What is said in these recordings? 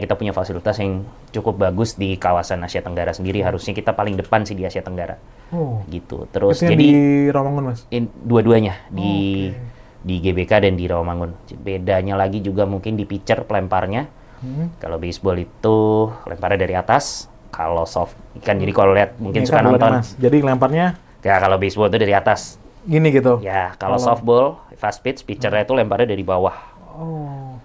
kita punya fasilitas yang cukup bagus di kawasan Asia Tenggara sendiri. Harusnya kita paling depan sih di Asia Tenggara. Oh, Gitu. Terus itu yang jadi di Rawamangun, Mas? dua-duanya Oke. di GBK dan di Rawamangun. Bedanya lagi juga mungkin di pitcher pelemparnya. Kalau baseball itu lemparnya dari atas, kalau soft kan jadi kalau lihat mungkin Ini suka kan bulannya, nonton. Mas. Jadi lemparnya Ya kalau baseball itu dari atas. gini gitu. Ya, kalau softball, fast pitch, pitchernya itu lemparnya dari bawah. Oh.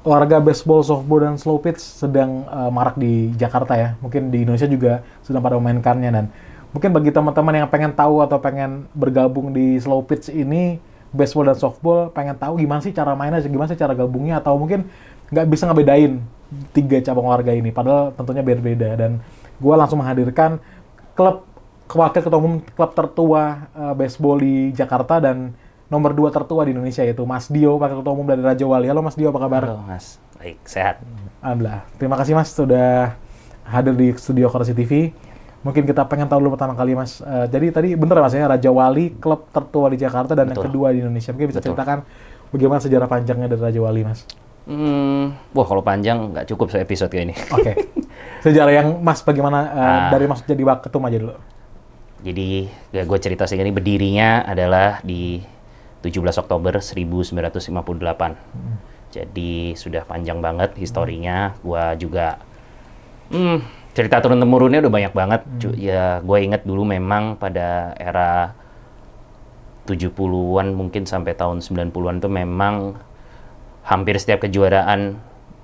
Olahraga baseball, softball, dan slow pitch sedang marak di Jakarta ya. Mungkin di Indonesia juga sedang pada memainkannya. Dan mungkin bagi teman-teman yang pengen tahu atau pengen bergabung di slow pitch ini, baseball dan softball, pengen tahu gimana sih cara mainnya, gimana sih cara gabungnya, atau mungkin nggak bisa ngebedain tiga cabang olahraga ini. Padahal tentunya berbeda. Dan gue langsung menghadirkan klub wakil ketua umum klub tertua baseball di Jakarta dan nomor 2 tertua di Indonesia, yaitu Mas Dio, wakil ketua umum dari Raja Wali. Halo Mas Dio, apa kabar? Halo Mas, baik, sehat. Alhamdulillah. Terima kasih Mas sudah hadir di studio Korasi TV. Mungkin kita pengen tahu dulu pertama kali Mas. Jadi tadi bener Mas ya, Raja Wali, klub tertua di Jakarta dan yang Betul. kedua di Indonesia. Mungkin bisa Betul. ceritakan bagaimana sejarah panjangnya dari Raja Wali Mas? Wah kalau panjang nggak cukup se-episode kayak ini. Oke. Sejarah yang Mas bagaimana dari Mas jadi waketum aja dulu. Jadi ya gue cerita sih ini berdirinya adalah di 17 Oktober 1958. Jadi sudah panjang banget historinya. Gua juga cerita turun-temurunnya udah banyak banget. Ya gue inget dulu memang pada era 70-an mungkin sampai tahun 90-an itu memang hampir setiap kejuaraan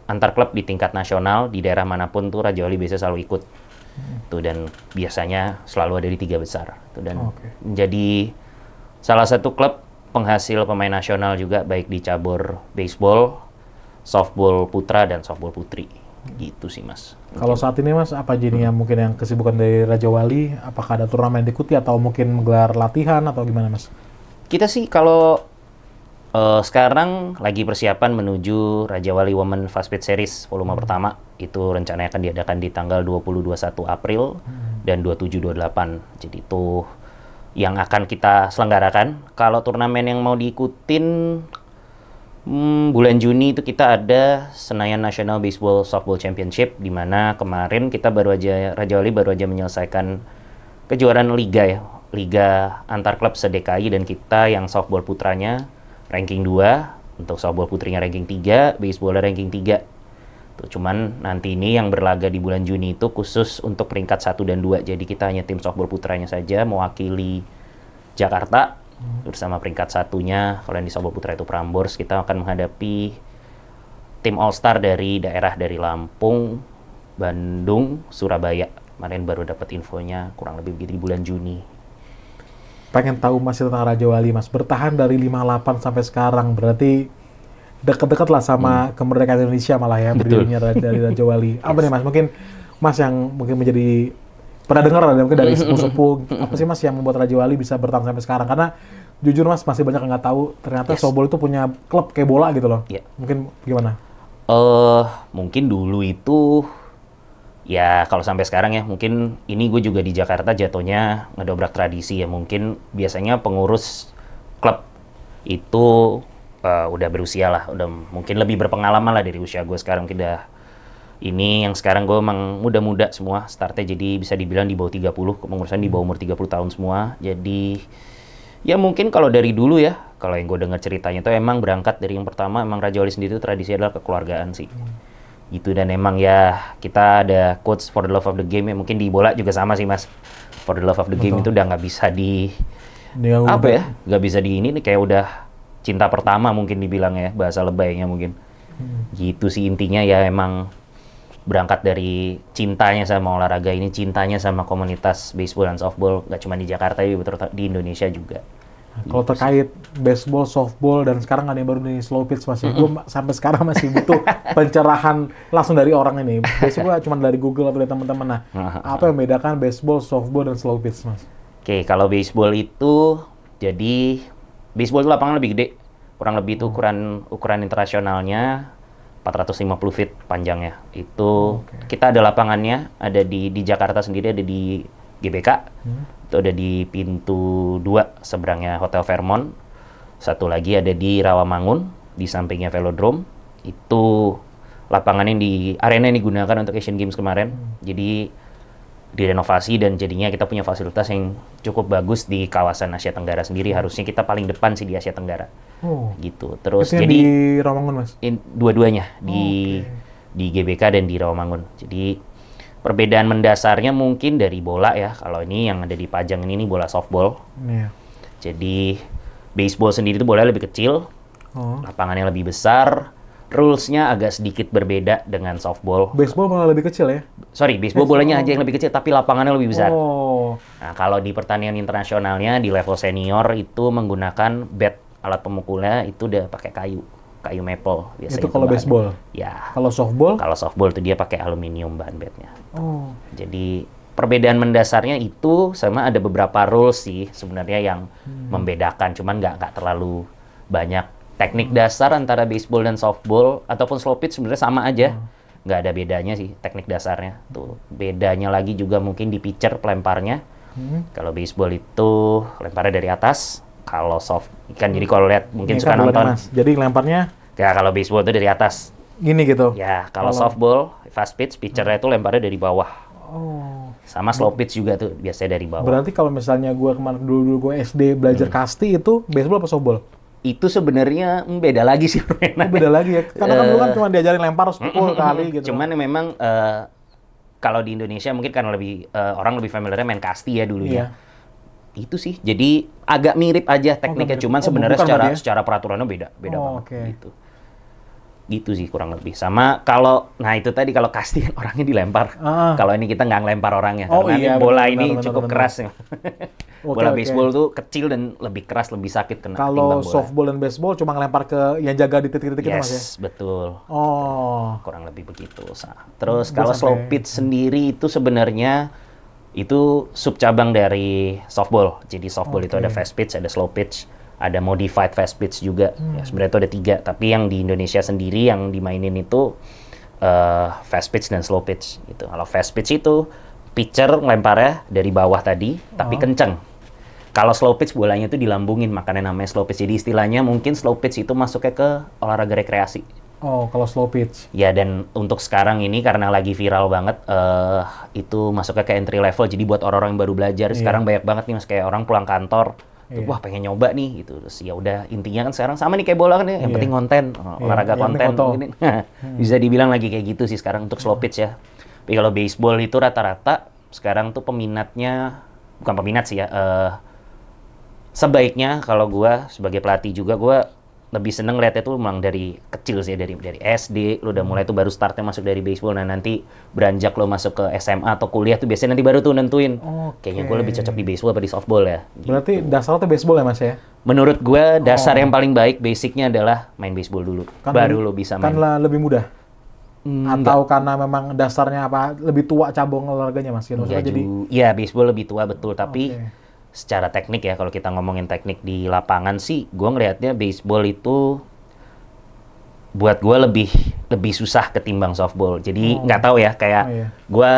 antar klub di tingkat nasional di daerah manapun tuh Raja Wali biasanya selalu ikut. Tuh, dan biasanya selalu ada di 3 besar. Tuh, dan menjadi salah satu klub penghasil pemain nasional juga baik di cabur baseball, softball putra dan softball putri. Gitu sih Mas. Kalau saat ini Mas, apa jadinya mungkin yang kesibukan dari Raja Wali? Apakah ada turnamen yang diikuti atau mungkin menggelar latihan atau gimana Mas? Kita sih kalau sekarang lagi persiapan menuju Raja Wali Women Fast Pitch Series volume pertama. Itu rencananya akan diadakan di tanggal 20-21 April dan 27-28. Jadi itu yang akan kita selenggarakan. Kalau turnamen yang mau diikutin bulan Juni itu kita ada Senayan National Baseball Softball Championship, di mana kemarin kita Raja Wali baru aja menyelesaikan kejuaraan liga ya, liga antar klub se-DKI, dan kita yang softball putranya ranking 2, untuk softball putrinya ranking 3, baseballnya ranking 3. Tuh, cuman nanti ini yang berlaga di bulan Juni itu khusus untuk peringkat 1 dan 2. Jadi kita hanya tim softball putranya saja mewakili Jakarta bersama peringkat 1-nya. Kalau yang di softball putra itu Prambors, kita akan menghadapi tim All-Star dari daerah dari Lampung, Bandung, Surabaya. Kemarin baru dapat infonya kurang lebih begitu di bulan Juni. Pengen tahu masih tentang Raja Wali Mas. Bertahan dari 58 sampai sekarang, berarti dekat-dekat lah sama kemerdekaan Indonesia malah ya. Betul. Berdirinya dari Raja Wali. Apa nih Mas, mungkin Mas yang mungkin menjadi pernah dengar ada mungkin dari sepuh-sepuh, apa sih Mas yang membuat Raja Wali bisa bertahan sampai sekarang? Karena jujur Mas, masih banyak yang nggak tahu ternyata softball itu punya klub kayak bola gitu loh. Iya. Mungkin gimana? Mungkin dulu itu ya kalau sampai sekarang ya, mungkin ini gue juga di Jakarta jatuhnya ngedobrak tradisi ya. Mungkin biasanya pengurus klub itu udah berusia lah, udah mungkin lebih berpengalaman lah dari usia gue sekarang. Ini yang sekarang gue emang muda-muda semua startnya, jadi bisa dibilang di bawah 30, kepengurusan di bawah umur 30 tahun semua. Jadi ya mungkin kalau dari dulu ya, kalau yang gue dengar ceritanya tuh emang berangkat dari yang pertama, emang Raja Wali sendiri itu tradisi adalah kekeluargaan sih. Gitu, dan emang ya kita ada quotes for the love of the game ya, mungkin di bola juga sama sih Mas. For the love of the game itu udah nggak bisa nggak bisa di ini nih, kayak udah cinta pertama mungkin dibilang ya, bahasa lebaynya mungkin. Gitu sih intinya ya, emang berangkat dari cintanya sama olahraga ini, cintanya sama komunitas baseball dan softball, nggak cuma di Jakarta, tapi di Indonesia juga. Kalau terkait baseball, softball, dan sekarang ada yang baru nih slow pitch Mas. Gue sampai sekarang masih butuh pencerahan langsung dari orang ini. Biasanya gue cuma dari Google atau dari teman-teman. Nah, apa yang membedakan baseball, softball, dan slow pitch Mas? Oke, kalau baseball itu, jadi baseball itu lapangan lebih gede, kurang lebih itu ukuran internasionalnya 450 feet panjangnya. Itu kita ada lapangannya, ada di Jakarta sendiri, ada di GBK. Itu ada di pintu 2 seberangnya Hotel Fairmont. Satu lagi ada di Rawamangun, di sampingnya Velodrome. Itu lapangan yang arena yang digunakan untuk Asian Games kemarin. Jadi direnovasi dan jadinya kita punya fasilitas yang cukup bagus di kawasan Asia Tenggara sendiri. Harusnya kita paling depan sih di Asia Tenggara. Gitu. Terus itu jadi di Rawamangun, Mas? Dua-duanya di GBK dan di Rawamangun. Jadi perbedaan mendasarnya mungkin dari bola ya. Kalau ini yang ada di Pajang ini bola softball. Iya. Jadi baseball sendiri itu bolanya lebih kecil, lapangannya lebih besar, rules-nya agak sedikit berbeda dengan softball. Baseball malah lebih kecil ya? Sorry, baseball bolanya aja yang lebih kecil, tapi lapangannya lebih besar. Oh. Nah, kalau di pertandingan internasionalnya di level senior itu menggunakan bat, alat pemukulnya itu udah pakai kayu maple biasanya. Itu kalau baseball? Ya. Kalau softball? Kalau softball itu dia pakai aluminium bahan batnya. Jadi perbedaan mendasarnya itu sama ada beberapa rules sih sebenarnya yang membedakan, cuman nggak terlalu banyak. Teknik dasar antara baseball dan softball ataupun slow pitch sebenarnya sama aja, nggak ada bedanya sih teknik dasarnya. Tuh bedanya lagi juga mungkin di pitcher pelemparnya. Kalau baseball itu lemparnya dari atas, kalau soft kan jadi kalau lihat mungkin suka nonton. Jadi lemparnya? Ya kalau baseball itu dari atas. Gini gitu? Ya kalau softball fast pitch, pitchernya itu lemparnya dari bawah. Sama slow pitch juga tuh biasanya dari bawah. Berarti kalau misalnya dulu gue SD belajar kasti itu baseball apa softball? Itu sebenarnya beda lagi sih permainan. Beda lagi ya. Karena kan dulu kan cuma diajarin lempar 10 kali gitu. Cuman memang kalau di Indonesia mungkin karena lebih orang lebih familiar main kasti ya dulunya. Itu sih. Jadi agak mirip aja tekniknya, cuman sebenarnya secara peraturannya beda banget gitu. Gitu sih kurang lebih. Sama kalau itu tadi kalau kasti kan orangnya dilempar. Kalau ini kita nggak ngelempar orangnya karena bola ini cukup keras. Bola baseball tuh kecil dan lebih keras, lebih sakit kena. Kalau softball dan baseball cuma ngelempar ke yang jaga di titik-titik itu, Mas ya? Yes, betul. Kurang lebih begitu. Terus kalau slow pitch sendiri itu sebenarnya itu sub cabang dari softball. Jadi softball itu ada fast pitch, ada slow pitch, ada modified fast pitch juga. Ya, sebenarnya itu ada 3, tapi yang di Indonesia sendiri yang dimainin itu fast pitch dan slow pitch gitu. Kalau fast pitch itu pitcher lemparnya dari bawah tadi, tapi kenceng. Kalau slow pitch bolanya itu dilambungin, makanya namanya slow pitch. Jadi istilahnya mungkin slow pitch itu masuknya ke olahraga rekreasi. Kalau slow pitch. Ya, dan untuk sekarang ini karena lagi viral banget, itu masuknya ke entry level. Jadi buat orang-orang yang baru belajar, sekarang banyak banget nih Mas, kayak orang pulang kantor, wah pengen nyoba nih gitu. Terus ya udah, intinya kan sekarang sama nih kayak bola kan ya, yang penting konten, olahraga konten mungkin. Bisa dibilang lagi kayak gitu sih sekarang untuk slow pitch ya. Tapi kalau baseball itu rata-rata sekarang tuh peminatnya, bukan peminat sih ya, sebaiknya kalau gue sebagai pelatih juga, gue lebih seneng lihatnya tuh memang dari kecil sih, dari SD lu udah mulai tuh baru startnya masuk dari baseball. Nah nanti beranjak lo masuk ke SMA atau kuliah tuh biasanya nanti baru tuh nentuin kayaknya gue lebih cocok di baseball apa di softball ya gitu. Berarti dasarnya tuh baseball ya Mas ya? Menurut gue dasar yang paling baik, basicnya adalah main baseball dulu, baru lo bisa main. Kan lebih mudah? Atau karena memang dasarnya lebih tua cabang olahraganya Mas? Iya, baseball lebih tua betul, tapi secara teknik ya, kalau kita ngomongin teknik di lapangan sih, gue ngelihatnya baseball itu buat gue lebih susah ketimbang softball. Jadi nggak tahu ya, kayak gue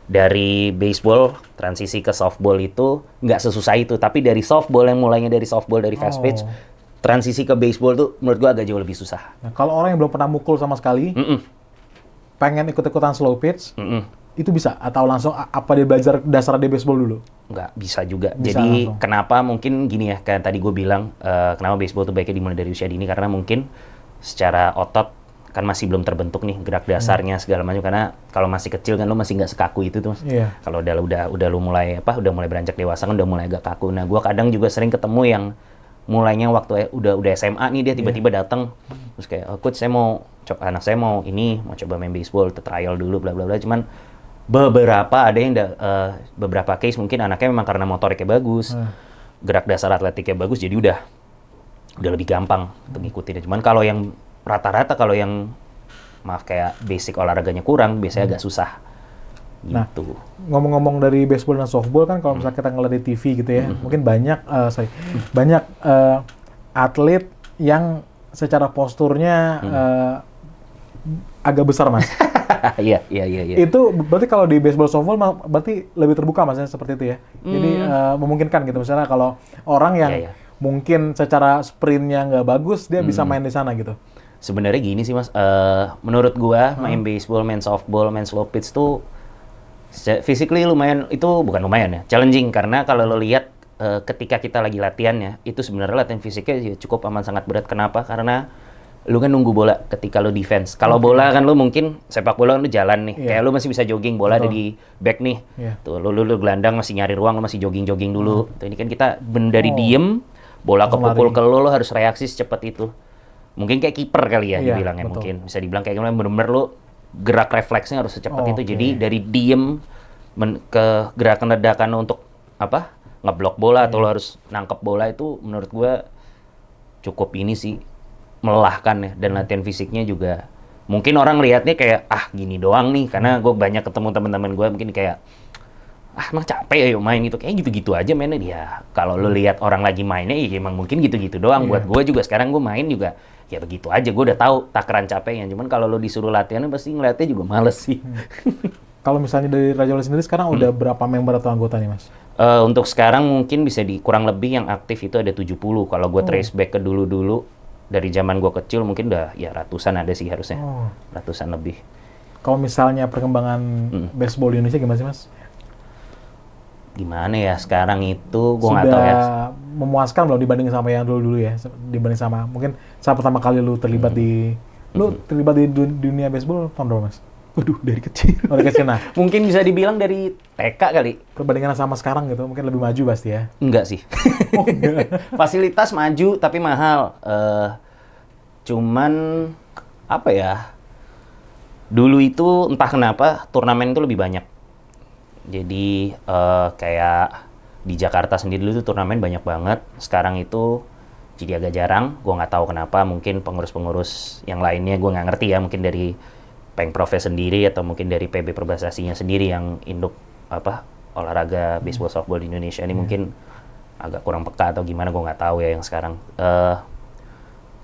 dari baseball transisi ke softball itu nggak sesusah itu. Tapi dari softball yang mulainya dari softball dari fast pitch, transisi ke baseball tuh menurut gue agak jauh lebih susah. Nah, kalau orang yang belum pernah mukul sama sekali, pengen ikut-ikutan slow pitch, itu bisa? Atau langsung apa dia belajar dasar di baseball dulu? Nggak, bisa juga. Jadi langsung. Kenapa mungkin gini ya, kayak tadi gue bilang, kenapa baseball tuh baiknya dimulai dari usia dini, karena mungkin secara otot kan masih belum terbentuk nih gerak dasarnya segala macam, karena kalau masih kecil kan lo masih nggak sekaku itu tuh Mas. Kalau udah lu mulai udah mulai beranjak dewasa kan udah mulai agak kaku. Nah gue kadang juga sering ketemu yang mulainya waktu udah SMA nih, dia tiba-tiba datang terus kayak, coach saya mau anak saya mau coba main baseball, trial dulu bla bla bla. Cuman beberapa ada yang beberapa case mungkin anaknya memang karena motoriknya bagus, gerak dasar atletiknya bagus, jadi udah lebih gampang untuk ngikutin. Cuman kalau yang rata-rata, kalau yang kayak basic olahraganya kurang, biasanya agak susah. Gitu. Nah, ngomong-ngomong dari baseball dan softball kan, kalau misalnya kita ngeliat di TV gitu ya, mungkin banyak atlet yang secara posturnya agak besar Mas. Iya, iya, iya, iya. Itu berarti kalau di baseball softball berarti lebih terbuka mas ya, seperti itu ya. Jadi memungkinkan gitu misalnya kalau orang yang Iya, iya. mungkin secara sprintnya nggak bagus dia bisa main di sana gitu. Sebenarnya gini sih Mas, menurut gua main baseball, main softball, main slow pitch tuh physically lumayan, itu bukan lumayan ya, challenging karena kalau lo lihat ketika kita lagi latihan ya, itu sebenarnya latihan fisiknya ya cukup aman sangat berat. Kenapa? Karena lu kan nunggu bola ketika lu defense. Kalau bola kan lu mungkin sepak bola kan lu jalan nih. Kayak lu masih bisa jogging, bola ada di back nih. Tuh lu gelandang masih nyari ruang, lu masih jogging-jogging dulu. Tuh, ini kan kita dari diem, bola kepukul ke lu harus reaksi secepat itu. Mungkin kayak kiper kali ya dibilangnya, mungkin bisa dibilang kayak gimana, bener-bener lu gerak refleksnya harus secepat itu. Jadi dari diem ke gerakan ledakan untuk apa? Ngeblok bola atau lu harus nangkep bola, itu menurut gua cukup ini sih melelahkan ya, dan latihan fisiknya juga mungkin orang lihatnya kayak gini doang nih, karena gue banyak ketemu teman-teman gue mungkin kayak emang capek ya yuk main gitu, kayak gitu-gitu aja mainnya dia. Kalau lo lihat orang lagi mainnya ya emang mungkin gitu-gitu doang. Buat gue juga sekarang gue main juga ya begitu aja, gue udah tahu takaran capeknya. Cuman kalau lo disuruh latihan pasti ngeliatnya juga males sih. Kalau misalnya dari Raja Wali sendiri sekarang udah berapa member atau anggota nih mas? Untuk sekarang mungkin bisa kurang lebih yang aktif itu ada 70. Kalau gue trace back ke dulu-dulu dari zaman gue kecil mungkin udah ya ratusan ada sih harusnya. Ratusan lebih. Kalau misalnya perkembangan baseball di Indonesia gimana sih mas? Gimana ya sekarang itu gue nggak tahu ya. Sudah memuaskan belum dibanding sama yang dulu-dulu ya? Dibanding sama mungkin saat pertama kali lu terlibat di dunia baseball tahun berapa mas? Waduh, dari kecil. Oh, dari kecil, nah. Mungkin bisa dibilang dari TK kali. Perbandingan sama sekarang gitu, mungkin lebih maju pasti ya? Enggak sih. Oh, enggak. Fasilitas maju, tapi mahal. Cuman, apa ya, dulu itu entah kenapa, turnamen itu lebih banyak. Jadi, kayak di Jakarta sendiri dulu itu turnamen banyak banget. Sekarang itu jadi agak jarang. Gue nggak tahu kenapa, mungkin pengurus-pengurus yang lainnya gue nggak ngerti ya, mungkin dari Pengprofnya sendiri atau mungkin dari PB Perbasasinya sendiri yang induk olahraga baseball softball di Indonesia ini mungkin agak kurang peka atau gimana, gue nggak tahu ya yang sekarang.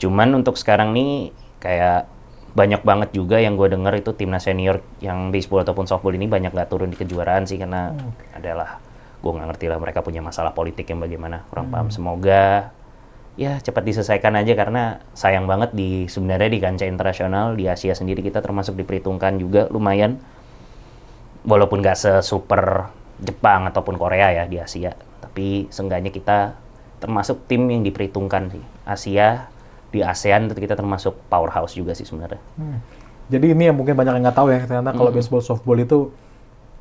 Cuman untuk sekarang nih kayak banyak banget juga yang gue denger itu timnas senior yang baseball ataupun softball ini banyak nggak turun di kejuaraan sih, karena adalah gue nggak ngerti lah mereka punya masalah politik yang bagaimana, kurang paham. Semoga ya cepat diselesaikan aja, karena sayang banget sebenarnya di kancah internasional di Asia sendiri kita termasuk diperhitungkan juga lumayan, walaupun nggak se-super Jepang ataupun Korea ya di Asia, tapi seenggaknya kita termasuk tim yang diperhitungkan sih. Asia, di ASEAN itu kita termasuk powerhouse juga sih sebenarnya. Jadi ini yang mungkin banyak yang nggak tahu ya, ternyata kalau baseball softball itu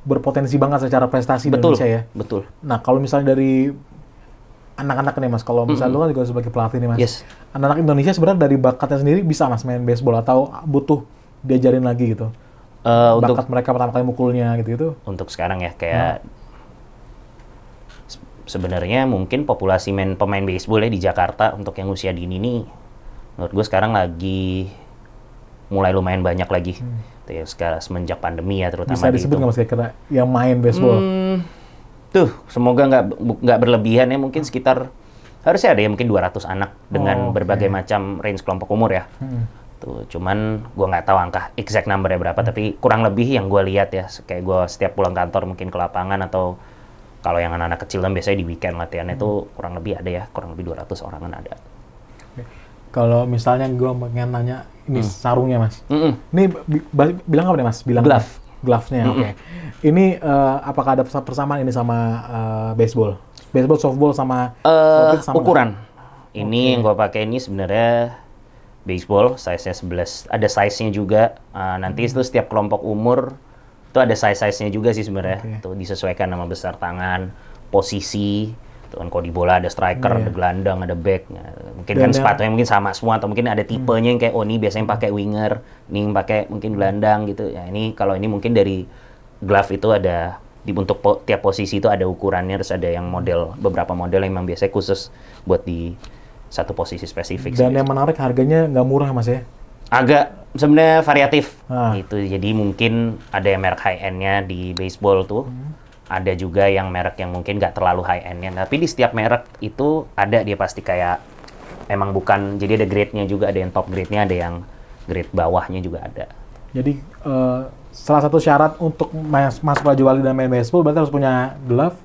berpotensi banget secara prestasi di Indonesia ya. Betul. Nah kalau misalnya dari anak-anak nih mas, kalau misalnya lu kan juga sebagai pelatih nih mas, anak-anak Indonesia sebenarnya dari bakatnya sendiri bisa mas main baseball atau butuh diajarin lagi gitu? Bakat mereka pertama kali mukulnya gitu-gitu? Untuk sekarang ya, kayak sebenarnya mungkin populasi pemain baseball ya di Jakarta untuk yang usia dini nih, menurut gue sekarang lagi mulai lumayan banyak lagi. Ya, sekarang semenjak pandemi ya terutama. Bisa disebut nggak mas kira-kira yang main baseball? Tuh, semoga nggak berlebihan ya, mungkin sekitar harusnya ada ya mungkin 200 anak dengan berbagai macam range kelompok umur ya. Tuh, cuman gue nggak tahu angka exact numbernya berapa, tapi kurang lebih yang gue lihat ya, kayak gue setiap pulang kantor mungkin ke lapangan atau kalau yang anak-anak kecil kan biasanya di weekend latihannya tuh kurang lebih ada ya, kurang lebih 200 orangan ada. Kalau misalnya gue pengen nanya ini sarungnya mas, ini bilang apa nih mas? Bilang glove-nya, oke. Ini apakah ada persamaan ini sama baseball? Baseball, softball sama ukuran. Ini yang gue pakai ini sebenarnya baseball, size-nya 11. Ada size-nya juga. Nanti itu setiap kelompok umur itu ada size-size-nya juga sih sebenarnya. Itu disesuaikan sama besar tangan, posisi. Tuh kan kalau di bola ada striker, ada gelandang, ada back. Mungkin kan sepatunya mungkin sama semua, atau mungkin ada tipenya yang kayak ini biasanya pakai winger, ini pakai mungkin gelandang gitu. Ya ini kalau ini mungkin dari glove itu ada untuk tiap posisi itu ada ukurannya, terus ada yang beberapa model yang memang biasanya khusus buat di satu posisi spesifik. Dan yang menarik harganya nggak murah mas ya? Agak sebenarnya variatif. Gitu. Jadi mungkin ada yang merek high end-nya di baseball tuh. Ada juga yang merek yang mungkin nggak terlalu high end-nya, tapi di setiap merek itu ada dia pasti kayak emang bukan, jadi ada grade-nya juga, ada yang top grade-nya, ada yang grade bawahnya juga ada. Jadi salah satu syarat untuk masuk Raja Wali dan main baseball berarti harus punya glove.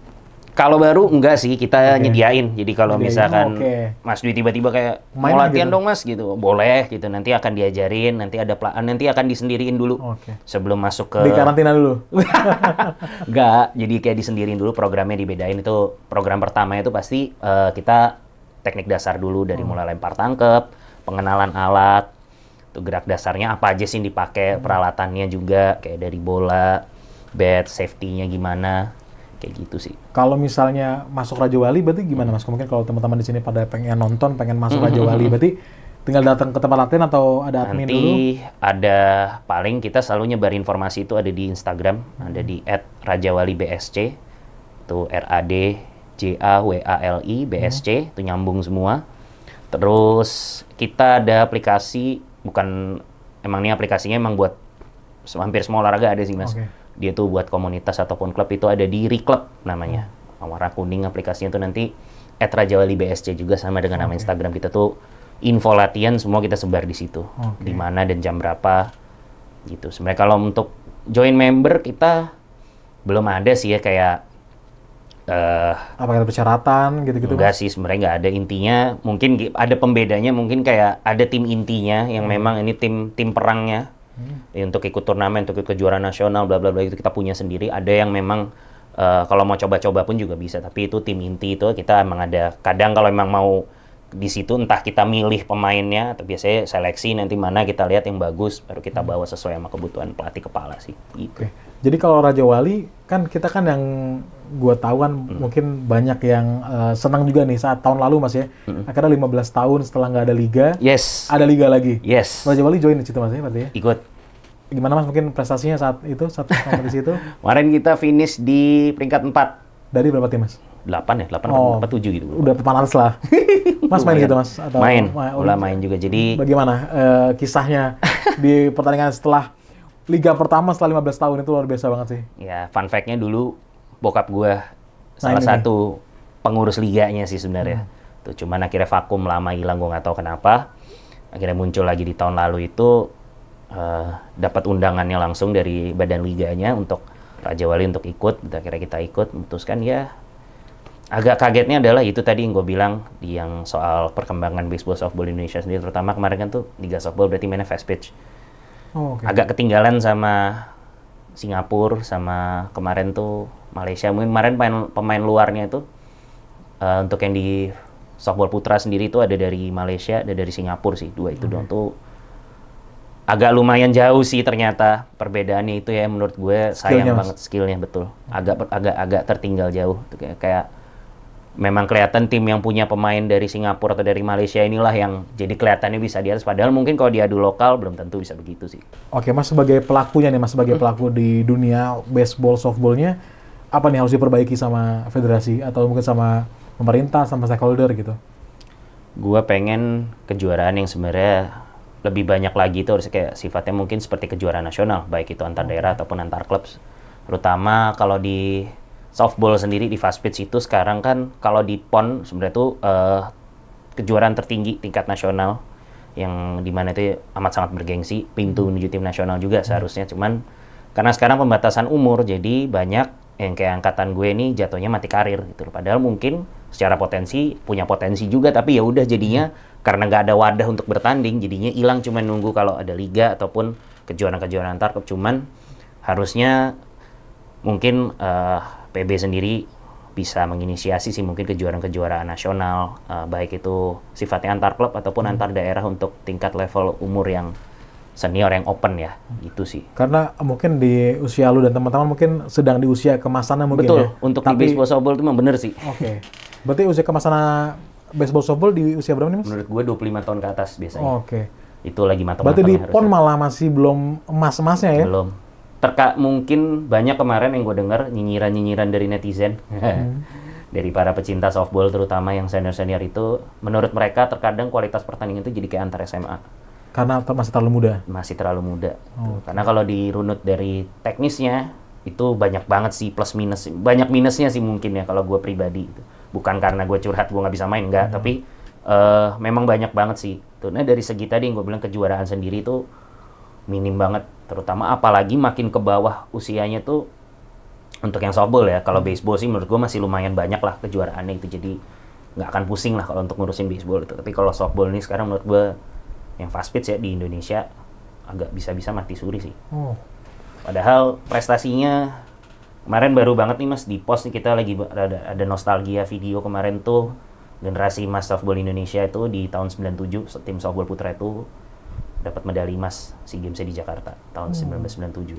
Kalau baru enggak sih, kita nyediain. Jadi kalau misalkan Mas Dwi tiba-tiba kayak mau latihan dong Mas gitu, boleh gitu. Nanti akan diajarin, nanti ada nanti akan disendiriin dulu sebelum masuk ke. Di karantina dulu. Enggak, jadi kayak disendiriin dulu, programnya dibedain. Itu program pertama itu pasti kita teknik dasar dulu dari mulai lempar tangkep, pengenalan alat, tuh gerak dasarnya apa aja sih yang dipakai, peralatannya juga kayak dari bola, bat, safety-nya gimana. Kayak gitu sih. Kalau misalnya masuk Raja Wali berarti gimana Mas? Mungkin kalau teman-teman di sini pada pengen nonton, pengen masuk Raja Wali, berarti tinggal datang ke tempat latihan atau ada admin dulu? Nanti ada, paling kita selalu nyebar informasi itu ada di Instagram, ada di @rajawalibsc, itu RADJAWALI BSC, itu nyambung semua. Terus kita ada aplikasi, emang ini aplikasinya emang buat hampir semua olahraga ada sih Mas. Dia tuh buat komunitas ataupun klub, itu ada di Reclub namanya. Warna kuning aplikasinya tuh nanti @rajawalibsc juga sama dengan nama Instagram kita tuh. Info latihan semua kita sebar di situ. Di mana dan jam berapa gitu. Sebenarnya kalau untuk join member kita belum ada sih ya, kayak apa ada persyaratan gitu-gitu? Enggak sih, sebenarnya nggak ada. Intinya mungkin ada pembedanya, mungkin kayak ada tim intinya yang memang ini tim perangnya. Untuk ikut turnamen, untuk ikut kejuaraan nasional, bla bla bla, itu kita punya sendiri. Ada yang memang kalau mau coba-coba pun juga bisa, tapi itu tim inti itu kita emang ada. Kadang kalau emang mau di situ entah kita milih pemainnya atau biasanya seleksi, nanti mana kita lihat yang bagus baru kita bawa sesuai sama kebutuhan pelatih kepala sih. Gitu. Jadi kalau Raja Wali kan kita kan yang gua tahu kan mungkin banyak yang senang juga nih saat tahun lalu Mas ya. Akhirnya 15 tahun setelah nggak ada liga, ada liga lagi. Raja Wali join di situ Mas ya berarti ya? Ikut. Gimana Mas mungkin prestasinya saat kompetisi itu? Kemarin kita finish di peringkat 4. Dari berapa tim Mas? 8 ya, 8 apa 7 gitu. Udah panas lah. Mas main gitu Mas? Atau main juga. Jadi bagaimana kisahnya di pertandingan setelah liga pertama setelah 15 tahun itu luar biasa banget sih. Ya, fun fact-nya dulu bokap gue salah satu pengurus liganya sih sebenarnya. Tuh cuman akhirnya vakum lama hilang, gue nggak tahu kenapa. Akhirnya muncul lagi di tahun lalu itu dapat undangannya langsung dari badan liganya untuk Raja Wali untuk ikut. Akhirnya kita ikut, memutuskan ya. Agak kagetnya adalah itu tadi yang gue bilang di yang soal perkembangan baseball softball Indonesia sendiri, terutama kemarin kan tuh Liga Softball berarti mainnya fast pitch. Agak ketinggalan sama Singapura, sama kemarin tuh Malaysia. Mungkin kemarin pemain luarnya itu untuk yang di softball putra sendiri itu ada dari Malaysia, ada dari Singapura sih, dua itu doang tuh. Agak lumayan jauh sih ternyata perbedaannya itu ya, menurut gue sayang banget skillnya, betul. Agak tertinggal jauh. Kayak memang kelihatan tim yang punya pemain dari Singapura atau dari Malaysia inilah yang jadi kelihatannya bisa di atas. Padahal mungkin kalau diadu lokal belum tentu bisa begitu sih. Oke Mas, sebagai pelakunya nih Mas, sebagai pelaku di dunia baseball softballnya, apa nih harus diperbaiki sama federasi atau mungkin sama pemerintah, sama stakeholder gitu? Gue pengen kejuaraan yang sebenarnya lebih banyak lagi itu harus kayak sifatnya mungkin seperti kejuaraan nasional, baik itu antar daerah ataupun antar klub. Terutama kalau di softball sendiri di fast pitch itu sekarang kan kalau di PON sebenarnya tuh kejuaraan tertinggi tingkat nasional yang dimana itu amat sangat bergengsi, pintu menuju tim nasional juga seharusnya. Cuman karena sekarang pembatasan umur, jadi banyak yang kayak angkatan gue ini jatuhnya mati karir gitu. Padahal mungkin secara potensi punya potensi juga, tapi ya udah jadinya karena nggak ada wadah untuk bertanding, jadinya hilang, cuma nunggu kalau ada liga ataupun kejuaraan-kejuaraan antar klub. Cuman harusnya mungkin PB sendiri bisa menginisiasi sih mungkin kejuaraan-kejuaraan nasional, baik itu sifatnya antar klub ataupun antar daerah untuk tingkat level umur yang senior yang open ya, gitu sih. Karena mungkin di usia lu dan teman-teman mungkin sedang di usia kemasannya mungkin. Betul, ya? untuk di baseball softball itu memang bener sih. Berarti usia kemasannya baseball softball di usia berapa nih Mas? Menurut gue 25 tahun ke atas biasanya. Itu lagi matang-matangnya. Berarti di PON malah masih belum emas-emasnya ya? Belum. Mungkin banyak kemarin yang gue dengar nyinyiran-nyinyiran dari netizen. Dari para pecinta softball terutama yang senior-senior itu, menurut mereka terkadang kualitas pertandingan itu jadi kayak antar SMA. Karena masih terlalu muda? Masih terlalu muda. Karena kalau dirunut dari teknisnya, itu banyak banget sih plus minus. Banyak minusnya sih mungkin ya kalau gue pribadi. Bukan karena gue curhat, gue nggak bisa main, enggak. Tapi memang banyak banget sih. Nah dari segi tadi yang gue bilang kejuaraan sendiri itu, minim banget, terutama apalagi makin ke bawah usianya tuh untuk yang softball ya. Kalau baseball sih menurut gue masih lumayan banyak lah kejuaraannya itu, jadi nggak akan pusing lah kalau untuk ngurusin baseball itu. Tapi kalau softball ini sekarang menurut gue yang fast pitch ya di Indonesia agak bisa-bisa mati suri sih. Padahal prestasinya kemarin baru banget nih Mas, di post nih kita lagi ada nostalgia video kemarin tuh, generasi Mas softball Indonesia itu di tahun 97 tim softball putra itu dapat medali emas SEA Games di Jakarta tahun 1997.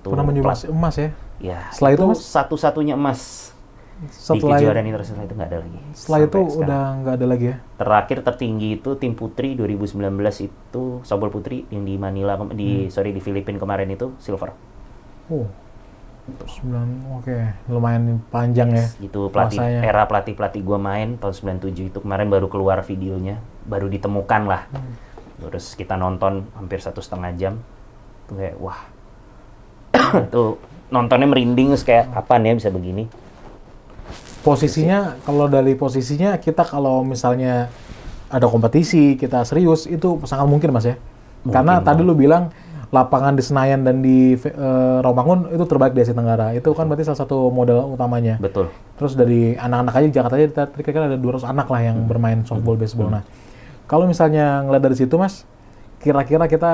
Tuh pernah menyumbang emas ya? Ya, setelah itu Mas? Satu-satunya emas di Setelah kejuaraan internasional itu nggak ada lagi. Setelah itu sekarang udah nggak ada lagi ya? Terakhir tertinggi itu tim putri 2019 itu softball putri yang di Manila di Filipina kemarin itu silver. Oke, lumayan panjang ya. Itu masanya. era pelatih gua main tahun 97 itu kemarin baru keluar videonya, baru ditemukan lah. Terus kita nonton hampir 1,5 jam. Tuh kayak wah. Tuh nontonnya merinding, kayak apaan ya bisa begini. Posisinya, kalau dari posisinya kita kalau misalnya ada kompetisi, kita serius, itu sangat mungkin Mas ya? Mungkin karena tadi banget. lu bilang lapangan di Senayan dan di Rawamangun itu terbaik di Asia Tenggara. Itu kan berarti salah satu modal utamanya. Betul. Terus dari anak-anak aja di Jakarta aja kira-kira ada 200 anak lah yang bermain softball, baseball. Nah, kalau misalnya ngeliat dari situ Mas, kira-kira kita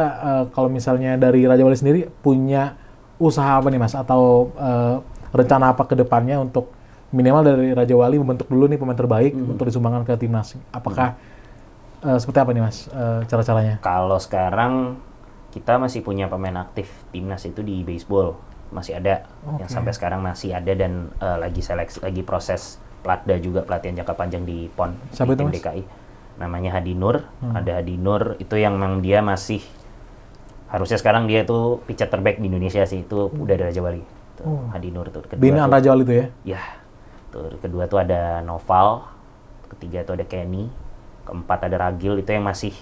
kalau misalnya dari Raja Wali sendiri punya usaha apa nih Mas? Atau rencana apa ke depannya untuk minimal dari Raja Wali membentuk dulu nih pemain terbaik untuk disumbangkan ke timnas? Apakah seperti apa nih Mas cara-caranya? Kalau sekarang kita masih punya pemain aktif timnas itu di baseball, masih ada yang sampai sekarang masih ada dan lagi seleksi, lagi proses platda juga, pelatihan jangka panjang di PON di tim DKI. Namanya Hadi Nur, ada Hadi Nur itu yang memang dia masih harusnya sekarang dia itu pitcher terbaik di Indonesia sih, itu udah dari Raja Wali. Hadi Nur tuh. Binaan Raja Wali itu ya? Ya. Tuh, kedua tuh ada Noval, ketiga tuh ada Kenny, keempat ada Ragil, itu yang masih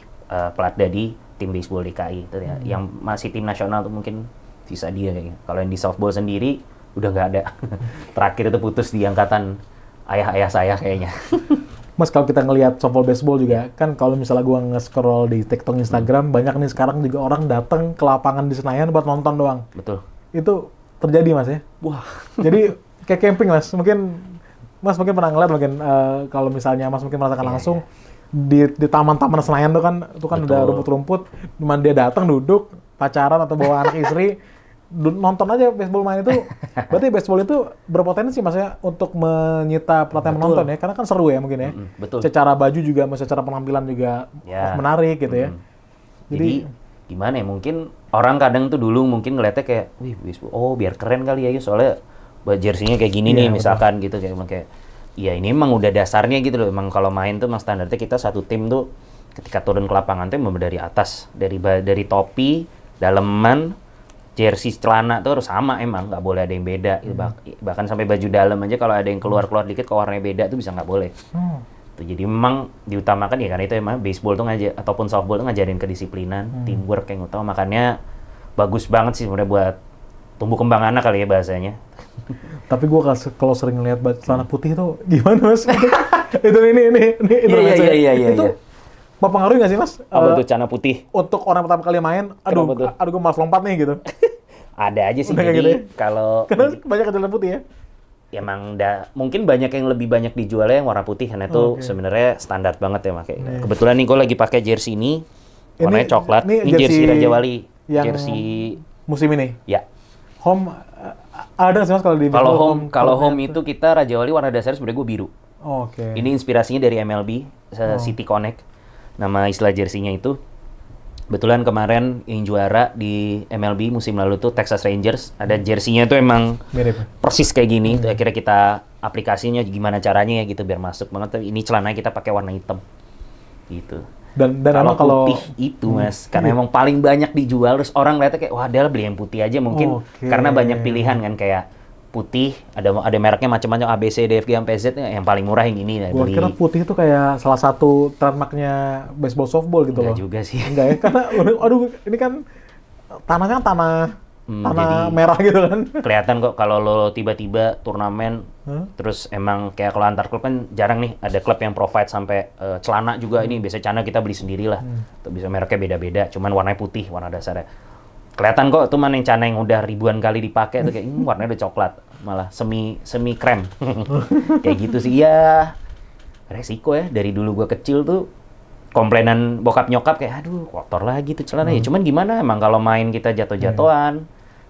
pelatda di tim baseball DKI itu ya. Yang masih tim nasional tuh mungkin sisa dia kayaknya. Kalau yang di softball sendiri udah nggak ada. Terakhir itu putus di angkatan ayah-ayah saya kayaknya. Mas, kalau kita ngelihat softball baseball juga, kan kalau misalnya gua nge-scroll di TikTok, Instagram, banyak nih sekarang juga orang datang ke lapangan di Senayan buat nonton doang. Betul. Itu terjadi Mas ya? Wah. Jadi kayak camping Mas, Mas mungkin pernah ngeliat kalau misalnya Mas mungkin merasakan langsung di taman-taman Senayan tuh kan Betul. udah rumput-rumput, cuman dia datang duduk pacaran atau bawa anak istri nonton aja baseball main itu. Berarti baseball itu berpotensi Mas ya untuk menyita perhatian penonton ya, karena kan seru ya mungkin ya. Betul. Secara baju juga, secara penampilan juga menarik gitu ya. Jadi gimana ya, mungkin orang kadang tuh dulu mungkin ngeliatnya kayak, wih baseball, biar keren kali ya, soalnya jersey-nya kayak gini nih misalkan gitu, kayak ya ini emang udah dasarnya gitu loh. Emang kalau main tuh emang standarnya kita satu tim tuh ketika turun ke lapangan tuh emang dari atas, dari topi, daleman, jersey, celana tuh harus sama, emang nggak boleh ada yang beda. Bahkan sampai baju dalam aja kalau ada yang keluar dikit kok warnanya beda tuh bisa nggak boleh. Tuh, jadi memang diutamakan ya, karena itu emang baseball tuh ataupun softball tuh ngajarin kedisiplinan, teamwork yang utama. Makanya bagus banget sih sebenarnya buat tumbuh kembang anak kali ya bahasanya. Tapi gue kalau sering ngeliat celana putih itu gimana Mas? itu ini Iya. Itu mempengaruhi nggak sih Mas? Apa tuh celana putih? Untuk orang pertama kali main, aduh gue malas lompat nih gitu. Ada aja sih. Udah jadi gitu ya? kalau Karena banyak celana putih ya. Emang mungkin banyak yang lebih banyak dijualnya yang warna putih, karena itu sebenarnya standar banget ya makanya. Kebetulan nih gue lagi pakai jersey ini warnanya coklat. Ini jersey Raja Wali. Jersey musim ini. Ya. Home ada sih Mas kalau di kalau home itu kita Raja Wali warna dasarnya sebenarnya gue biru. Ini inspirasinya dari MLB, City Connect. Nama istilah jersey-nya itu. Kebetulan kemarin yang juara di MLB musim lalu tuh Texas Rangers, ada jersey-nya tuh emang mirip, persis kayak gini. Tuh akhirnya kita aplikasinya gimana caranya ya gitu biar masuk banget. Ini celananya kita pakai warna hitam. Gitu. Dan emang kalau putih itu Mas, karena emang paling banyak dijual, terus orang lihatnya kayak wah dia beli yang putih aja mungkin karena banyak pilihan kan, kayak putih ada mereknya macam-macam A B C D F G sampai Z, yang paling murah yang ini gua kira putih itu kayak salah satu trademarknya baseball softball gitu loh. Enggak juga sih. Enggak ya, karena aduh ini kan tanahnya tanah merah gitu kan. Kelihatan kok kalau lo tiba-tiba turnamen, terus emang kayak kalau antar klub kan jarang nih ada klub yang provide sampai celana juga. Ini biasa celana kita beli sendiri lah. Bisa mereknya beda-beda, cuman warnanya putih, warna dasarnya. kelihatan kok tuh mana yang celana yang udah ribuan kali dipakai tuh kayak warnanya udah coklat, malah semi krem. Kayak gitu sih ya. Resiko ya, dari dulu gue kecil tuh komplainan bokap nyokap kayak aduh kotor lagi tuh celana ya. Cuman gimana emang kalau main kita jatuh-jatuhan,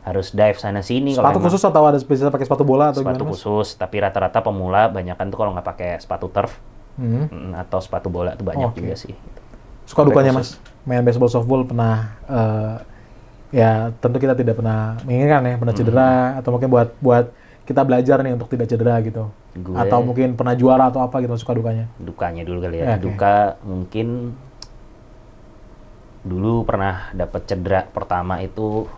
harus dive sana sini. Sepatu khusus atau ada bisa pakai sepatu bola atau sepatu gimana? khusus, tapi rata-rata pemula banyakan tuh kalau nggak pakai sepatu turf atau sepatu bola tuh banyak juga sih. Suka dukanya Mas main baseball softball pernah ya tentu kita tidak pernah menginginkan ya pernah cedera atau mungkin buat kita belajar nih untuk tidak cedera gitu. Atau mungkin pernah juara atau apa gitu, suka dukanya? Dukanya dulu kali ya. Duka mungkin dulu pernah dapat cedera pertama itu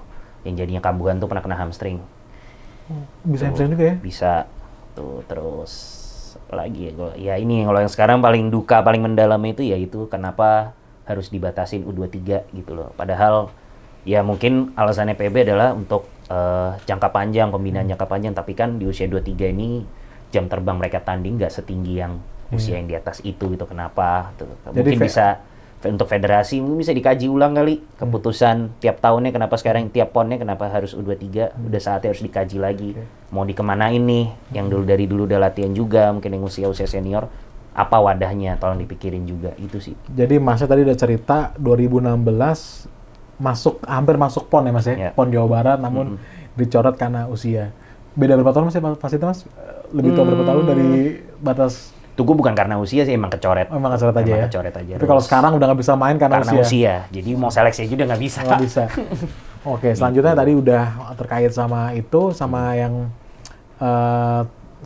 yang jadinya kambuhan tuh pernah kena hamstring. Bisa hamstring juga ya? Bisa. Tuh terus apalagi ya ya ini kalau yang sekarang paling duka paling mendalam itu ya itu kenapa harus dibatasin U23 gitu loh. Padahal ya mungkin alasannya PB adalah untuk jangka panjang, pembinaan jangka panjang, tapi kan di usia 23 ini jam terbang mereka tanding nggak setinggi yang usia yang di atas itu gitu. Kenapa? Tuh. Mungkin bisa untuk federasi mungkin bisa dikaji ulang kali keputusan tiap tahunnya kenapa sekarang tiap ponnya kenapa harus U23, udah saatnya harus dikaji lagi. Mau dikemanain nih yang dari dulu udah latihan juga, mungkin yang usia senior apa wadahnya, tolong dipikirin juga itu sih. Jadi Masnya tadi udah cerita 2016 hampir masuk PON ya Mas ya? PON Jawa Barat namun dicoret karena usia. Beda berapa tahun Mas ya pas itu Mas? Lebih tua berapa tahun dari batas? Itu bukan karena usia sih, emang kecoret. Emang kecoret aja ya? Kecoret aja. Tapi kalau sekarang udah nggak bisa main karena usia. Jadi mau seleksi aja udah nggak bisa. Nggak bisa. Oke, selanjutnya tadi udah terkait sama itu, sama yang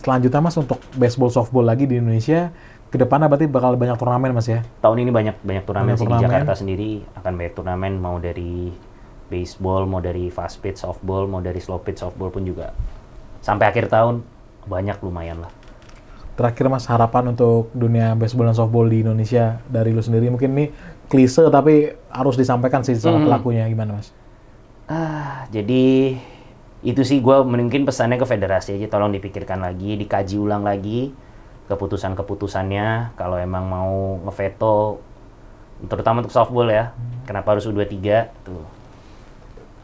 selanjutnya Mas untuk baseball softball lagi di Indonesia. Kedepannya berarti bakal banyak turnamen Mas ya? Tahun ini banyak turnamen sih di Jakarta sendiri, akan banyak turnamen mau dari baseball, mau dari fast pitch softball, mau dari slow pitch softball pun juga. Sampai akhir tahun banyak lumayan lah. Terakhir Mas, harapan untuk dunia baseball dan softball di Indonesia dari lu sendiri, mungkin ini klise tapi harus disampaikan sih sama pelakunya, gimana Mas? Jadi itu sih gue mungkin pesannya ke federasi aja, tolong dipikirkan lagi, dikaji ulang lagi keputusannya, kalau emang mau ngeveto terutama untuk softball ya, kenapa harus U23 tuh,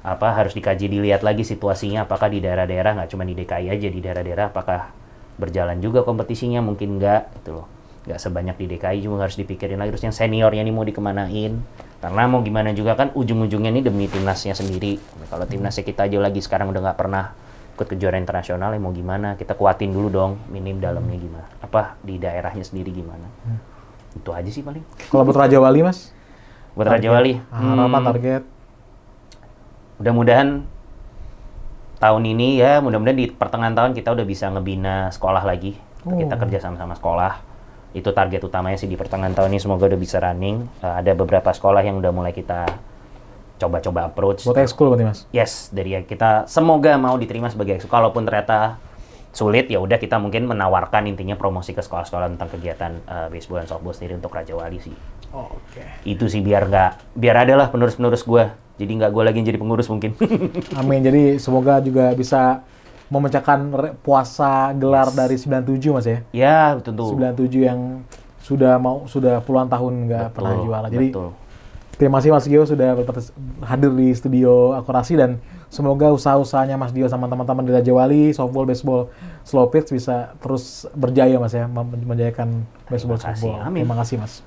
apa harus dikaji, dilihat lagi situasinya, apakah di daerah-daerah nggak cuma di DKI aja, di daerah-daerah apakah berjalan juga kompetisinya, mungkin nggak gitu loh, nggak sebanyak di DKI, juga harus dipikirin lagi, terus yang seniornya nih mau dikemanain, karena mau gimana juga kan ujung-ujungnya ini demi timnasnya sendiri. Kalau timnasnya kita aja lagi sekarang udah nggak pernah ikut kejuaraan internasional, ya mau gimana, kita kuatin dulu dong minim dalamnya gimana, apa di daerahnya sendiri gimana. Itu aja sih paling. Kalau buat Raja Wali Mas? Buat Raja Wali harapan target? Mudah-mudahan tahun ini ya, mudah-mudahan di pertengahan tahun kita udah bisa ngebina sekolah lagi. Kita kerja sama-sama sekolah. Itu target utamanya sih di pertengahan tahun ini, semoga udah bisa running. Ada beberapa sekolah yang udah mulai kita coba-coba approach. Buat ekskul berarti Mas? Yes, dari kita semoga mau diterima sebagai ekskul. Kalaupun ternyata sulit, ya udah kita mungkin menawarkan intinya promosi ke sekolah-sekolah tentang kegiatan baseball dan softball sendiri untuk Raja Wali sih. Oke. Itu sih biar ada lah penerus-penerus gue. Jadi nggak gue lagi jadi pengurus mungkin. Amin. Jadi semoga juga bisa memecahkan puasa gelar dari 97 Mas ya? Ya, tentu. 97 yang sudah puluhan tahun nggak pernah juara. Jadi terima kasih Mas Gio sudah hadir di studio Akurasi, dan semoga usaha-usahanya Mas Gio sama teman-teman di Raja Wali, softball, baseball, slow pitch bisa terus berjaya Mas ya, menjayakan baseball, softball. Amin. Terima kasih Mas.